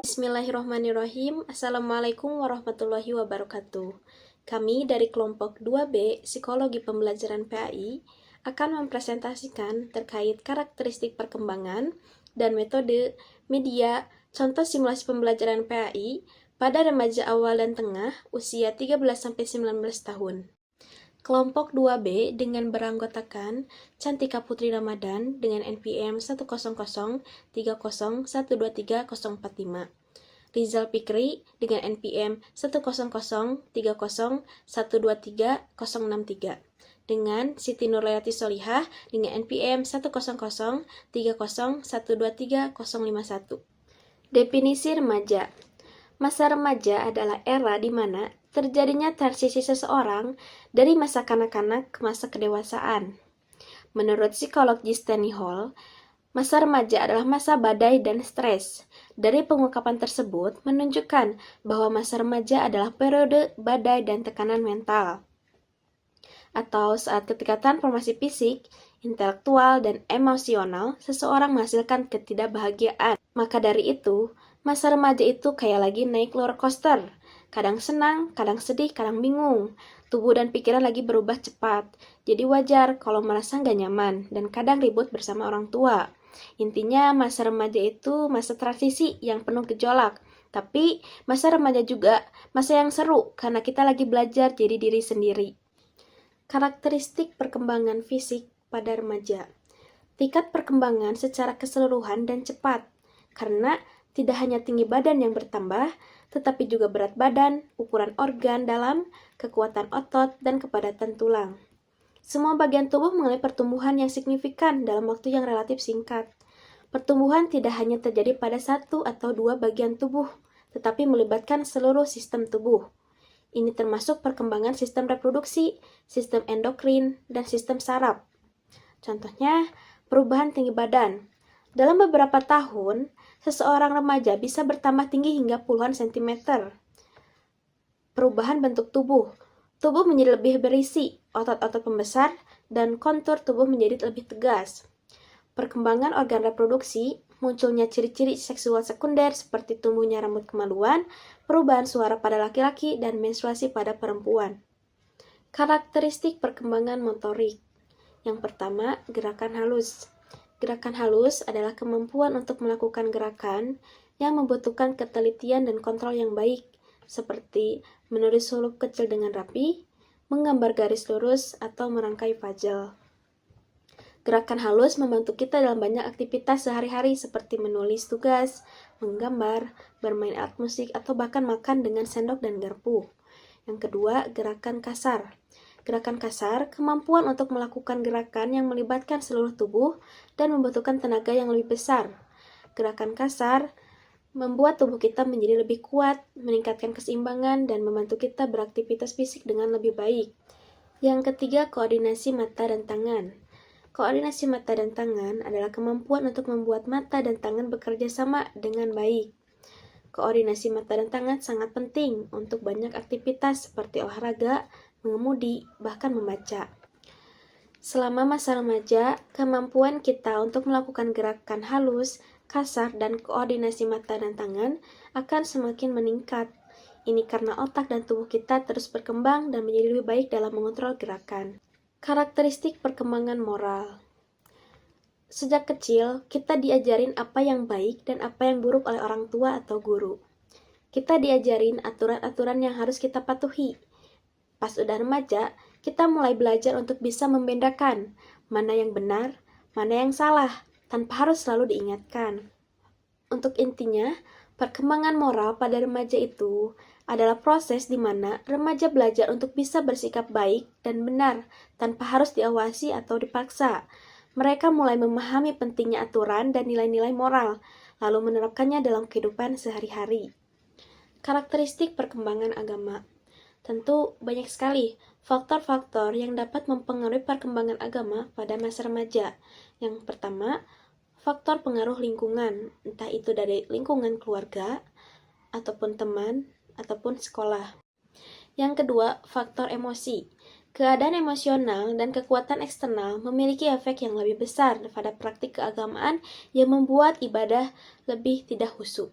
Bismillahirrahmanirrahim. Assalamualaikum warahmatullahi wabarakatuh. Kami dari kelompok 2B Psikologi Pembelajaran PAI akan mempresentasikan terkait karakteristik perkembangan dan metode media contoh simulasi pembelajaran PAI pada remaja awal dan tengah usia 13-19 tahun. Kelompok 2B dengan beranggotakan Cantika Putri Ramadan dengan NPM 10030312345, Rizal Fikri dengan NPM 10030123063, dengan Siti Nurlayati Solihah dengan NPM 10030123051. Definisi remaja. Masa remaja adalah era di mana terjadinya transisi seseorang dari masa kanak-kanak ke masa kedewasaan. Menurut psikolog Stanley Hall, masa remaja adalah masa badai dan stres. Dari pengungkapan tersebut menunjukkan bahwa masa remaja adalah periode badai dan tekanan mental, atau saat ketika transformasi fisik, intelektual, dan emosional seseorang menghasilkan ketidakbahagiaan. Maka dari itu, masa remaja itu kayak lagi naik roller coaster. Kadang senang, kadang sedih, kadang bingung. Tubuh dan pikiran lagi berubah cepat. Jadi wajar kalau merasa nggak nyaman dan kadang ribut bersama orang tua. Intinya masa remaja itu masa transisi yang penuh gejolak. Tapi masa remaja juga masa yang seru karena kita lagi belajar jadi diri sendiri. Karakteristik perkembangan fisik pada remaja. Tingkat perkembangan secara keseluruhan dan cepat, karena tidak hanya tinggi badan yang bertambah, tetapi juga berat badan, ukuran organ dalam, kekuatan otot, dan kepadatan tulang. Semua bagian tubuh mengalami pertumbuhan yang signifikan dalam waktu yang relatif singkat. Pertumbuhan tidak hanya terjadi pada satu atau dua bagian tubuh, tetapi melibatkan seluruh sistem tubuh. Ini termasuk perkembangan sistem reproduksi, sistem endokrin, dan sistem saraf. Contohnya, perubahan tinggi badan. Dalam beberapa tahun, seseorang remaja bisa bertambah tinggi hingga puluhan sentimeter. Perubahan bentuk tubuh. Tubuh menjadi lebih berisi, otot-otot membesar, dan kontur tubuh menjadi lebih tegas. Perkembangan organ reproduksi, munculnya ciri-ciri seksual sekunder seperti tumbuhnya rambut kemaluan, perubahan suara pada laki-laki, dan menstruasi pada perempuan. Karakteristik perkembangan motorik. Yang pertama, gerakan halus. Gerakan halus adalah kemampuan untuk melakukan gerakan yang membutuhkan ketelitian dan kontrol yang baik, seperti menulis huruf kecil dengan rapi, menggambar garis lurus, atau merangkai puzzle. Gerakan halus membantu kita dalam banyak aktivitas sehari-hari seperti menulis tugas, menggambar, bermain alat musik, atau bahkan makan dengan sendok dan garpu. Yang kedua, gerakan kasar. Gerakan kasar, kemampuan untuk melakukan gerakan yang melibatkan seluruh tubuh dan membutuhkan tenaga yang lebih besar. Gerakan kasar membuat tubuh kita menjadi lebih kuat, meningkatkan keseimbangan, dan membantu kita beraktivitas fisik dengan lebih baik. Yang ketiga, koordinasi mata dan tangan. Koordinasi mata dan tangan adalah kemampuan untuk membuat mata dan tangan bekerja sama dengan baik. Koordinasi mata dan tangan sangat penting untuk banyak aktivitas seperti olahraga, mengemudi, bahkan membaca. Selama masa remaja, kemampuan kita untuk melakukan gerakan halus, kasar, dan koordinasi mata dan tangan akan semakin meningkat. Ini karena otak dan tubuh kita terus berkembang dan menjadi lebih baik dalam mengontrol gerakan. Karakteristik perkembangan moral. Sejak kecil, kita diajarin apa yang baik dan apa yang buruk oleh orang tua atau guru. Kita diajarin aturan-aturan yang harus kita patuhi. Pas udah remaja, kita mulai belajar untuk bisa membedakan mana yang benar, mana yang salah, tanpa harus selalu diingatkan. Untuk intinya, perkembangan moral pada remaja itu adalah proses di mana remaja belajar untuk bisa bersikap baik dan benar tanpa harus diawasi atau dipaksa. Mereka mulai memahami pentingnya aturan dan nilai-nilai moral, lalu menerapkannya dalam kehidupan sehari-hari. Karakteristik perkembangan agama. Tentu banyak sekali faktor-faktor yang dapat mempengaruhi perkembangan agama pada masa remaja. Yang pertama, faktor pengaruh lingkungan, entah itu dari lingkungan keluarga, ataupun teman, ataupun sekolah. Yang kedua, faktor emosi. Keadaan emosional dan kekuatan eksternal memiliki efek yang lebih besar pada praktik keagamaan yang membuat ibadah lebih tidak khusyuk.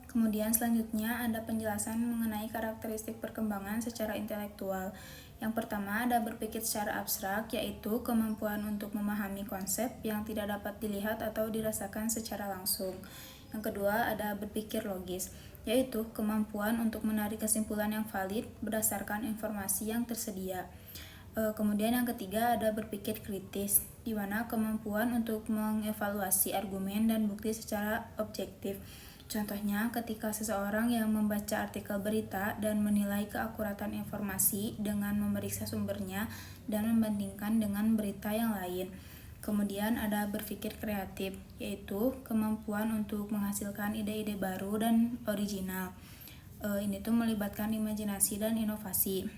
Kemudian selanjutnya ada penjelasan mengenai karakteristik perkembangan secara intelektual. Yang pertama ada berpikir secara abstrak, yaitu kemampuan untuk memahami konsep yang tidak dapat dilihat atau dirasakan secara langsung. Yang kedua ada berpikir logis, yaitu kemampuan untuk menarik kesimpulan yang valid berdasarkan informasi yang tersedia. Kemudian yang ketiga ada berpikir kritis, di mana kemampuan untuk mengevaluasi argumen dan bukti secara objektif. Contohnya ketika seseorang yang membaca artikel berita dan menilai keakuratan informasi dengan memeriksa sumbernya dan membandingkan dengan berita yang lain. Kemudian ada berpikir kreatif, yaitu kemampuan untuk menghasilkan ide-ide baru dan original. Ini tuh melibatkan imajinasi dan inovasi.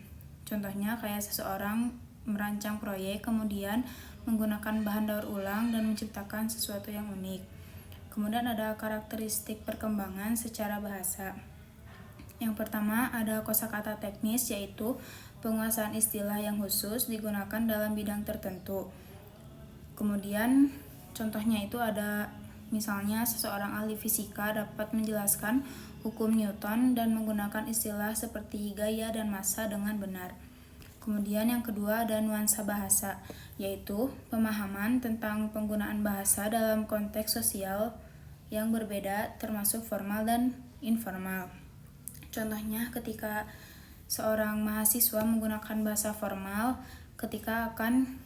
Contohnya kayak seseorang merancang proyek kemudian menggunakan bahan daur ulang dan menciptakan sesuatu yang unik. Kemudian ada karakteristik perkembangan secara bahasa. Yang pertama ada kosakata teknis, yaitu penguasaan istilah yang khusus digunakan dalam bidang tertentu. Kemudian contohnya itu ada misalnya seseorang ahli fisika dapat menjelaskan hukum Newton dan menggunakan istilah seperti gaya dan massa dengan benar. Kemudian yang kedua ada nuansa bahasa, yaitu pemahaman tentang penggunaan bahasa dalam konteks sosial yang berbeda termasuk formal dan informal. Contohnya ketika seorang mahasiswa menggunakan bahasa formal ketika akan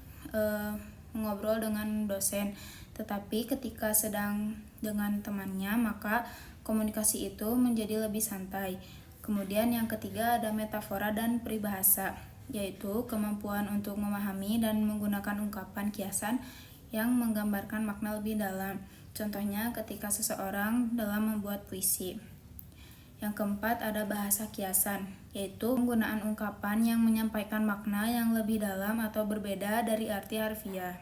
mengobrol dengan dosen, tetapi ketika sedang dengan temannya maka komunikasi itu menjadi lebih santai. Kemudian yang ketiga ada metafora dan peribahasa, yaitu kemampuan untuk memahami dan menggunakan ungkapan kiasan yang menggambarkan makna lebih dalam. Contohnya ketika seseorang dalam membuat puisi. Yang keempat ada bahasa kiasan, yaitu penggunaan ungkapan yang menyampaikan makna yang lebih dalam atau berbeda dari arti harfiah.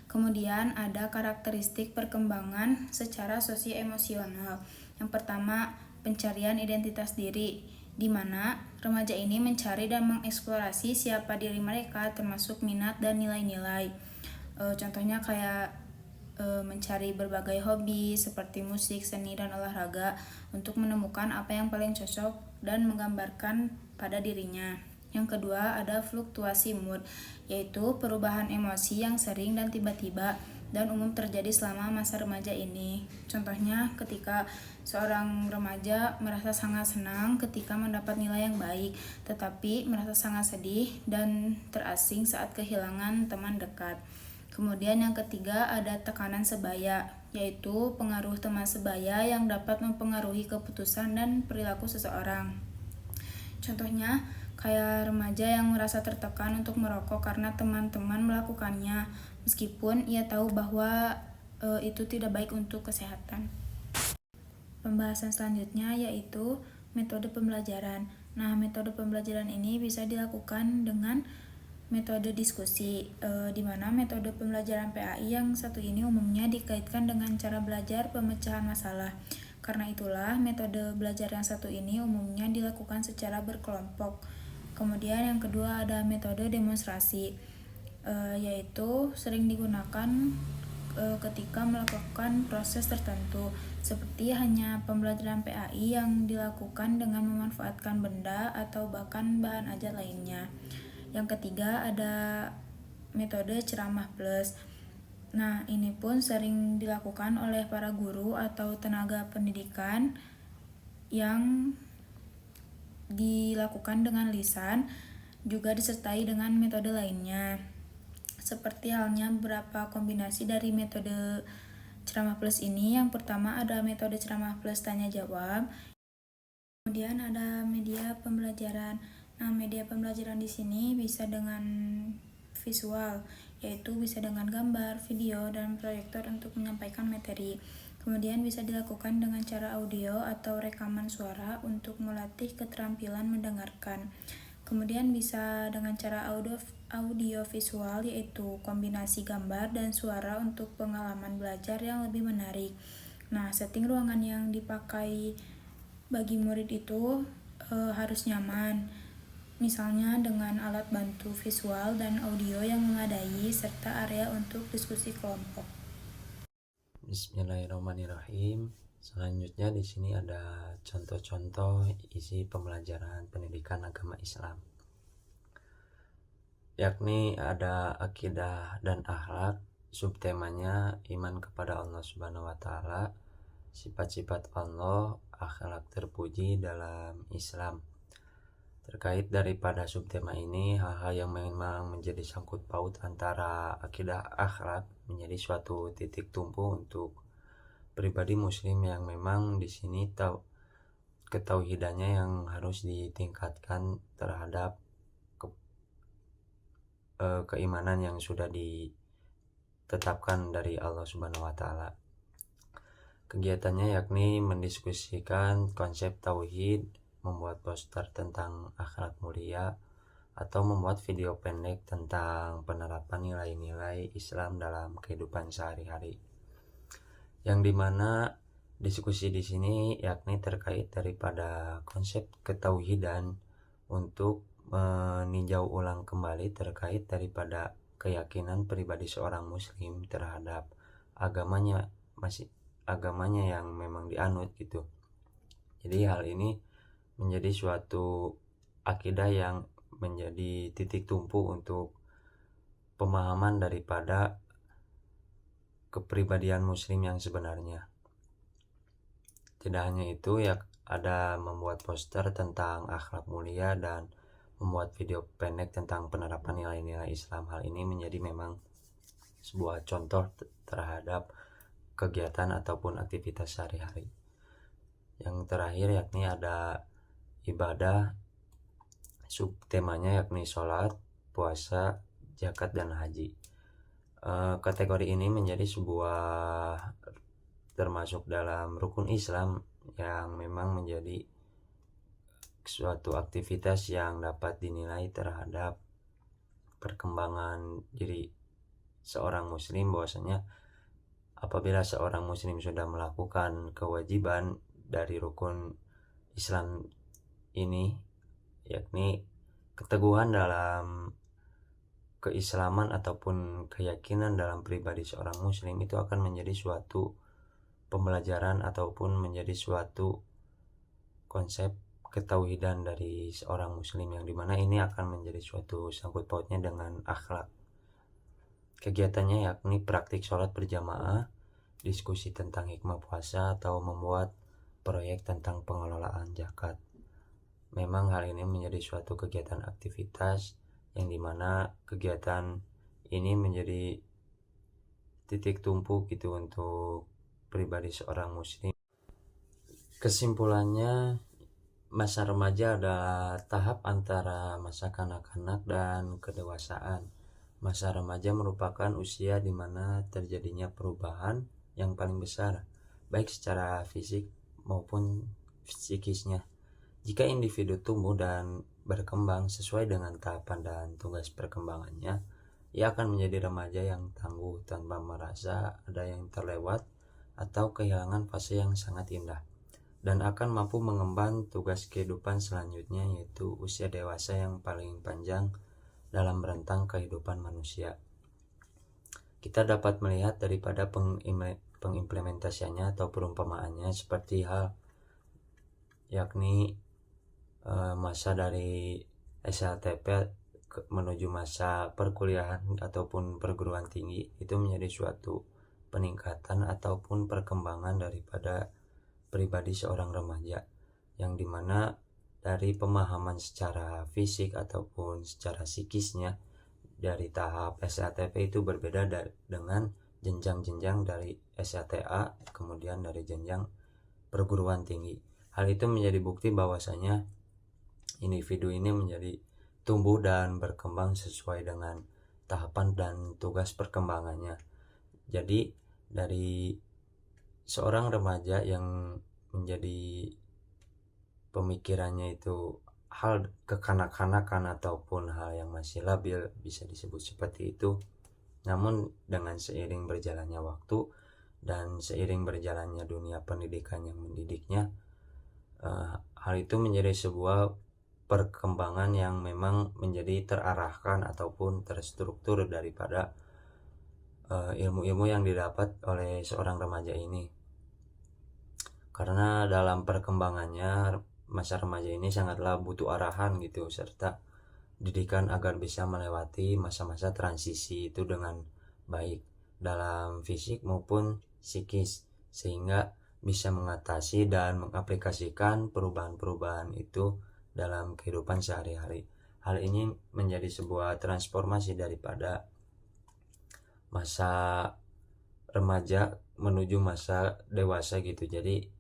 Kemudian ada karakteristik perkembangan secara sosio-emosional. Yang pertama, pencarian identitas diri, di mana remaja ini mencari dan mengeksplorasi siapa diri mereka termasuk minat dan nilai-nilai. Contohnya kayak mencari berbagai hobi seperti musik, seni, dan olahraga untuk menemukan apa yang paling cocok dan menggambarkan pada dirinya. Yang kedua ada fluktuasi mood, yaitu perubahan emosi yang sering dan tiba-tiba dan umum terjadi selama masa remaja ini. Contohnya ketika seorang remaja merasa sangat senang ketika mendapat nilai yang baik, tetapi merasa sangat sedih dan terasing saat kehilangan teman dekat. Kemudian yang ketiga ada tekanan sebaya, yaitu pengaruh teman sebaya yang dapat mempengaruhi keputusan dan perilaku seseorang. Contohnya kayak remaja yang merasa tertekan untuk merokok karena teman-teman melakukannya, meskipun ia tahu bahwa itu tidak baik untuk kesehatan. Pembahasan selanjutnya yaitu metode pembelajaran. Nah, metode pembelajaran ini bisa dilakukan dengan metode diskusi, di mana metode pembelajaran PAI yang satu ini umumnya dikaitkan dengan cara belajar pemecahan masalah. Karena itulah metode belajar yang satu ini umumnya dilakukan secara berkelompok. Kemudian yang kedua ada metode demonstrasi, yaitu sering digunakan ketika melakukan proses tertentu, seperti hanya pembelajaran PAI yang dilakukan dengan memanfaatkan benda atau bahkan bahan ajar lainnya. Yang ketiga ada metode ceramah plus. Nah, ini pun sering dilakukan oleh para guru atau tenaga pendidikan yang dilakukan dengan lisan, juga disertai dengan metode lainnya. Seperti halnya beberapa kombinasi dari metode ceramah plus ini. Yang pertama ada metode ceramah plus tanya jawab. Kemudian ada media pembelajaran. Nah, media pembelajaran di sini bisa dengan visual, yaitu bisa dengan gambar, video, dan proyektor untuk menyampaikan materi. Kemudian bisa dilakukan dengan cara audio atau rekaman suara untuk melatih keterampilan mendengarkan. Kemudian bisa dengan cara audio visual, yaitu kombinasi gambar dan suara untuk pengalaman belajar yang lebih menarik. Nah, setting ruangan yang dipakai Bagi murid itu harus nyaman, misalnya dengan alat bantu visual dan audio yang memadai serta area untuk diskusi kelompok. Bismillahirrahmanirrahim. Selanjutnya di sini ada contoh-contoh isi pembelajaran pendidikan agama Islam. Yakni ada akidah dan akhlak, subtemanya iman kepada Allah Subhanahu wa taala, sifat-sifat Allah, akhlak terpuji dalam Islam. Terkait daripada subtema ini, hal-hal yang memang menjadi sangkut paut antara akidah akhlak menjadi suatu titik tumpu untuk pribadi muslim yang memang di sini ketauhidannya yang harus ditingkatkan terhadap keimanan yang sudah ditetapkan dari Allah Subhanahu wa taala. Kegiatannya yakni mendiskusikan konsep tauhid, membuat poster tentang akhlak mulia, atau membuat video pendek tentang penerapan nilai-nilai Islam dalam kehidupan sehari-hari. Yang dimana diskusi di sini yakni terkait daripada konsep ketauhidan untuk meninjau ulang kembali terkait daripada keyakinan pribadi seorang muslim terhadap agamanya yang memang dianut gitu. Jadi hal ini menjadi suatu akidah yang menjadi titik tumpu untuk pemahaman daripada kepribadian muslim yang sebenarnya. Tidak hanya itu, ya ada membuat poster tentang akhlak mulia dan membuat video pendek tentang penerapan nilai-nilai Islam. Hal ini menjadi memang sebuah contoh terhadap kegiatan ataupun aktivitas sehari-hari. Yang terakhir yakni ada ibadah, subtemanya yakni sholat, puasa, zakat, dan haji. Kategori ini menjadi sebuah termasuk dalam rukun Islam yang memang menjadi suatu aktivitas yang dapat dinilai terhadap perkembangan diri seorang muslim, bahwasanya apabila seorang muslim sudah melakukan kewajiban dari rukun Islam ini, yakni keteguhan dalam keislaman ataupun keyakinan dalam pribadi seorang muslim, itu akan menjadi suatu pembelajaran ataupun menjadi suatu konsep ketauhidan dari seorang muslim, yang dimana ini akan menjadi suatu sangkut pautnya dengan akhlak. Kegiatannya yakni praktik sholat berjamaah, diskusi tentang hikmah puasa, atau membuat proyek tentang pengelolaan zakat. Memang hal ini menjadi suatu kegiatan aktivitas yang dimana kegiatan ini menjadi titik tumpu gitu untuk pribadi seorang muslim. Kesimpulannya, masa remaja adalah tahap antara masa kanak-kanak dan kedewasaan. Masa remaja merupakan usia di mana terjadinya perubahan yang paling besar, baik secara fisik maupun psikisnya. Jika individu tumbuh dan berkembang sesuai dengan tahapan dan tugas perkembangannya, ia akan menjadi remaja yang tangguh tanpa merasa ada yang terlewat atau kehilangan fase yang sangat indah, dan akan mampu mengemban tugas kehidupan selanjutnya, yaitu usia dewasa yang paling panjang dalam rentang kehidupan manusia. Kita dapat melihat daripada pengimplementasiannya atau perumpamaannya seperti hal yakni masa dari SLTP menuju masa perkuliahan ataupun perguruan tinggi, itu menjadi suatu peningkatan ataupun perkembangan daripada pribadi seorang remaja, yang dimana dari pemahaman secara fisik ataupun secara psikisnya dari tahap SLTP itu berbeda dengan jenjang-jenjang dari SLTA, kemudian dari jenjang perguruan tinggi. Hal itu menjadi bukti bahwasanya individu ini menjadi tumbuh dan berkembang sesuai dengan tahapan dan tugas perkembangannya. Jadi dari seorang remaja yang menjadi pemikirannya itu hal kekanak-kanakan ataupun hal yang masih labil, bisa disebut seperti itu. Namun dengan seiring berjalannya waktu dan seiring berjalannya dunia pendidikan yang mendidiknya, Hal itu menjadi sebuah perkembangan yang memang menjadi terarahkan ataupun terstruktur daripada ilmu-ilmu yang didapat oleh seorang remaja ini. Karena dalam perkembangannya masa remaja ini sangatlah butuh arahan gitu, serta didikan agar bisa melewati masa-masa transisi itu dengan baik dalam fisik maupun psikis, sehingga bisa mengatasi dan mengaplikasikan perubahan-perubahan itu dalam kehidupan sehari-hari. Hal ini menjadi sebuah transformasi daripada masa remaja menuju masa dewasa gitu. Jadi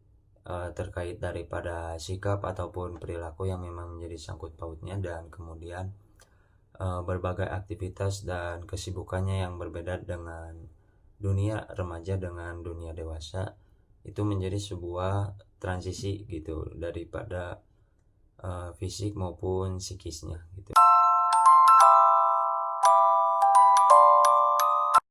terkait daripada sikap ataupun perilaku yang memang menjadi sangkut pautnya, dan kemudian berbagai aktivitas dan kesibukannya yang berbeda dengan dunia remaja dengan dunia dewasa, itu menjadi sebuah transisi gitu daripada fisik maupun psikisnya gitu.